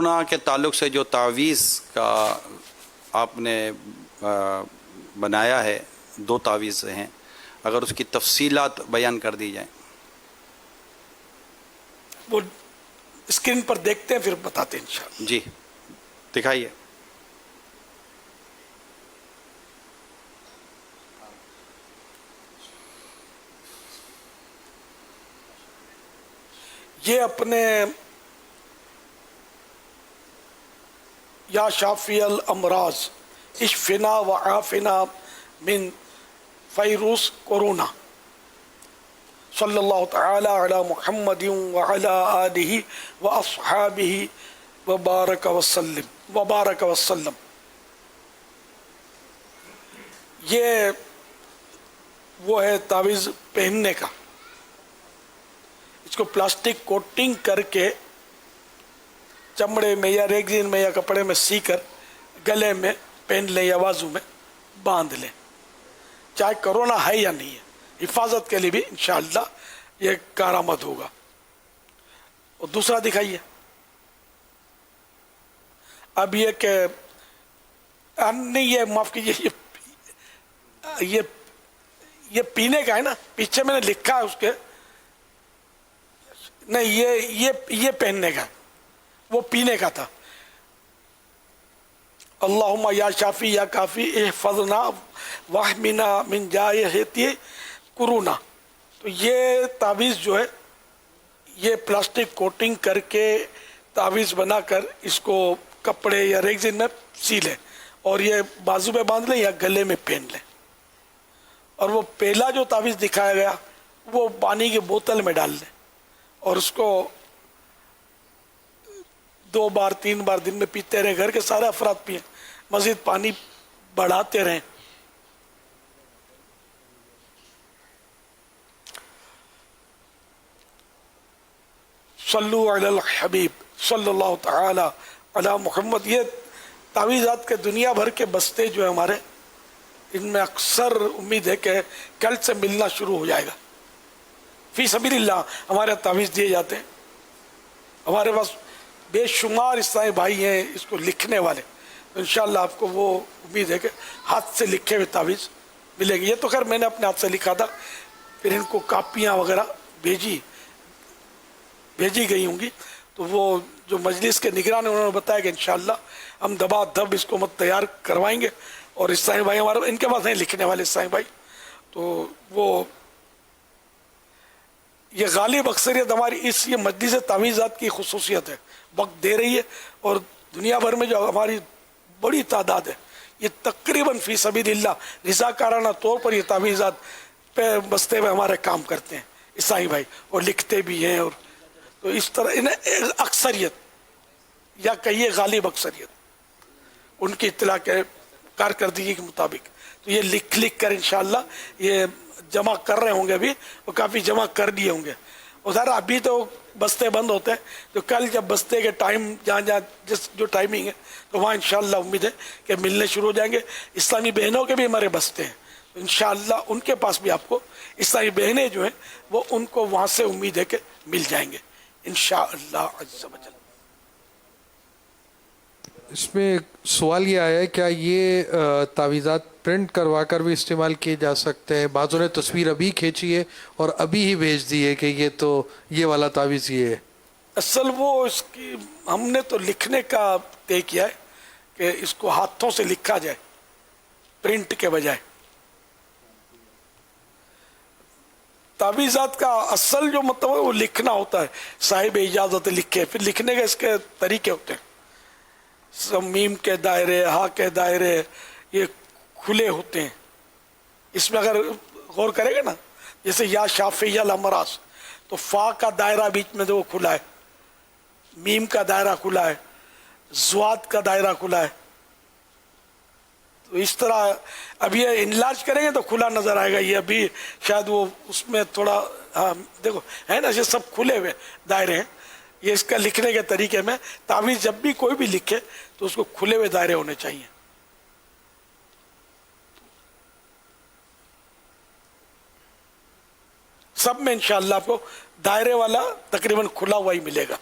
Corona کے تعلق سے جو تعویذ کا آپ نے بنایا ہے، 2 تعویذ ہیں، اگر اس کی تفصیلات بیان کر دی جائیں۔ وہ اسکرین پر دیکھتے ہیں پھر بتاتے ہیں انشاءاللہ۔ جی دکھائیے۔ یہ اپنے یا شافی الامراض اشفنا وعافنا من فیروس کورونا صلی اللہ تعالی علی محمد وعلی آلہ واصحابہ وبارک وسلم۔ یہ وہ ہے تعویذ پہننے کا، اس کو پلاسٹک کوٹنگ کر کے چمڑے میں یا ریگزین میں یا کپڑے میں سی کر گلے میں پہن لیں یا بازو میں باندھ لیں، چاہے کرونا ہے یا نہیں ہے، حفاظت کے لیے بھی انشاءاللہ یہ کارآمد ہوگا۔ اور دوسرا دکھائیے۔ اب یہ کہ نہیں، یہ معاف کیجیے، یہ پینے کا ہے نا، پیچھے میں نے لکھا ہے اس کے، نہیں یہ پہننے کا، وہ پینے کا تھا۔ اللہم یا شافی یا کافی احفظنا واحمنا من جائحۃ کورونا۔ تو یہ تعویذ جو ہے، یہ پلاسٹک کوٹنگ کر کے تعویذ بنا کر اس کو کپڑے یا ریگزین میں سی لیں اور یہ بازو میں باندھ لیں یا گلے میں پہن لیں۔ اور وہ پہلا جو تعویذ دکھایا گیا وہ پانی کی بوتل میں ڈال لیں اور اس کو 2 بار 3 بار دن میں پیتے رہیں، گھر کے سارے افراد پئیں، مزید پانی بڑھاتے رہیں۔ صلو علی الحبیب صلی اللہ تعالی علی محمد۔ یہ تعویذات کے دنیا بھر کے بستے جو ہیں ہمارے، ان میں اکثر امید ہے کہ کل سے ملنا شروع ہو جائے گا۔ فی سبیل اللہ ہمارے تعویذ دیے جاتے ہیں، ہمارے پاس بے شمار اسلامی بھائی ہیں اس کو لکھنے والے، انشاءاللہ آپ کو وہ امید ہے کہ ہاتھ سے لکھے ہوئے تعویذ ملے گی۔ یہ تو خیر میں نے اپنے ہاتھ سے لکھا تھا، پھر ان کو کاپیاں وغیرہ بھیجی گئی ہوں گی، تو وہ جو مجلس کے نگران ہیں انہوں نے بتایا کہ انشاءاللہ ہم دبا دب اس کو تیار کروائیں گے۔ اور اسلامی بھائی ہمارے ان کے پاس ہیں لکھنے والے اسلامی بھائی، تو وہ یہ غالب اکثریت ہماری یہ مجلس تعویذات کی خصوصیت ہے، وقت دے رہی ہے، اور دنیا بھر میں جو ہماری بڑی تعداد ہے یہ تقریباً فی سبیل اللہ رضاکارانہ طور پر یہ تعویذات پہ بستے میں ہمارے کام کرتے ہیں عیسائی بھائی، اور لکھتے بھی ہیں۔ اور تو اس طرح انہیں اکثریت یا کہیے غالب اکثریت ان کی اطلاع کے کارکردگی کے مطابق تو یہ لکھ کر انشاءاللہ یہ جمع کر رہے ہوں گے، ابھی وہ کافی جمع کر دیے ہوں گے۔ اور ذرا ابھی تو بستے بند ہوتے ہیں، تو کل جب بستے کے ٹائم جہاں جو ٹائمنگ ہے تو وہاں انشاءاللہ امید ہے کہ ملنے شروع ہو جائیں گے۔ اسلامی بہنوں کے بھی ہمارے بستے ہیں، انشاءاللہ ان کے پاس بھی آپ کو اسلامی بہنیں جو ہیں وہ ان کو وہاں سے امید ہے کہ مل جائیں گے انشاءاللہ عز و جل۔ اس میں سوال یہ آیا ہے، کیا یہ تعویذات پرنٹ کروا کر بھی استعمال کیے جا سکتے ہیں؟ بعضوں نے تصویر ابھی کھینچی ہے اور ابھی ہی بھیج دی ہے کہ یہ والا تعویذ یہ ہے۔ اصل وہ اس کی ہم نے تو لکھنے کا طے کیا ہے کہ اس کو ہاتھوں سے لکھا جائے پرنٹ کے بجائے۔ تعویذات کا اصل جو مطلب ہے وہ لکھنا ہوتا ہے، صاحب اجازت لکھے، پھر لکھنے کے اس کے طریقے ہوتے ہیں، میم کے دائرے، ہا کے دائرے یہ کھلے ہوتے ہیں۔ اس میں اگر غور کرے گا نا، جیسے یا شافی الامراض، تو فا کا دائرہ بیچ میں وہ کھلا ہے، میم کا دائرہ کھلا ہے، زواد کا دائرہ کھلا ہے۔ تو اس طرح اب یہ انلارج کریں گے تو کھلا نظر آئے گا، یہ ابھی شاید وہ اس میں تھوڑا دیکھو ہے نا، یہ سب کھلے ہوئے دائرے ہیں۔ یہ اس کا لکھنے کے طریقے میں تعویذ جب بھی کوئی بھی لکھے تو اس کو کھلے ہوئے دائرے ہونے چاہیے۔ سب میں انشاءاللہ آپ کو دائرے والا تقریباً کھلا ہوا ہی ملے گا۔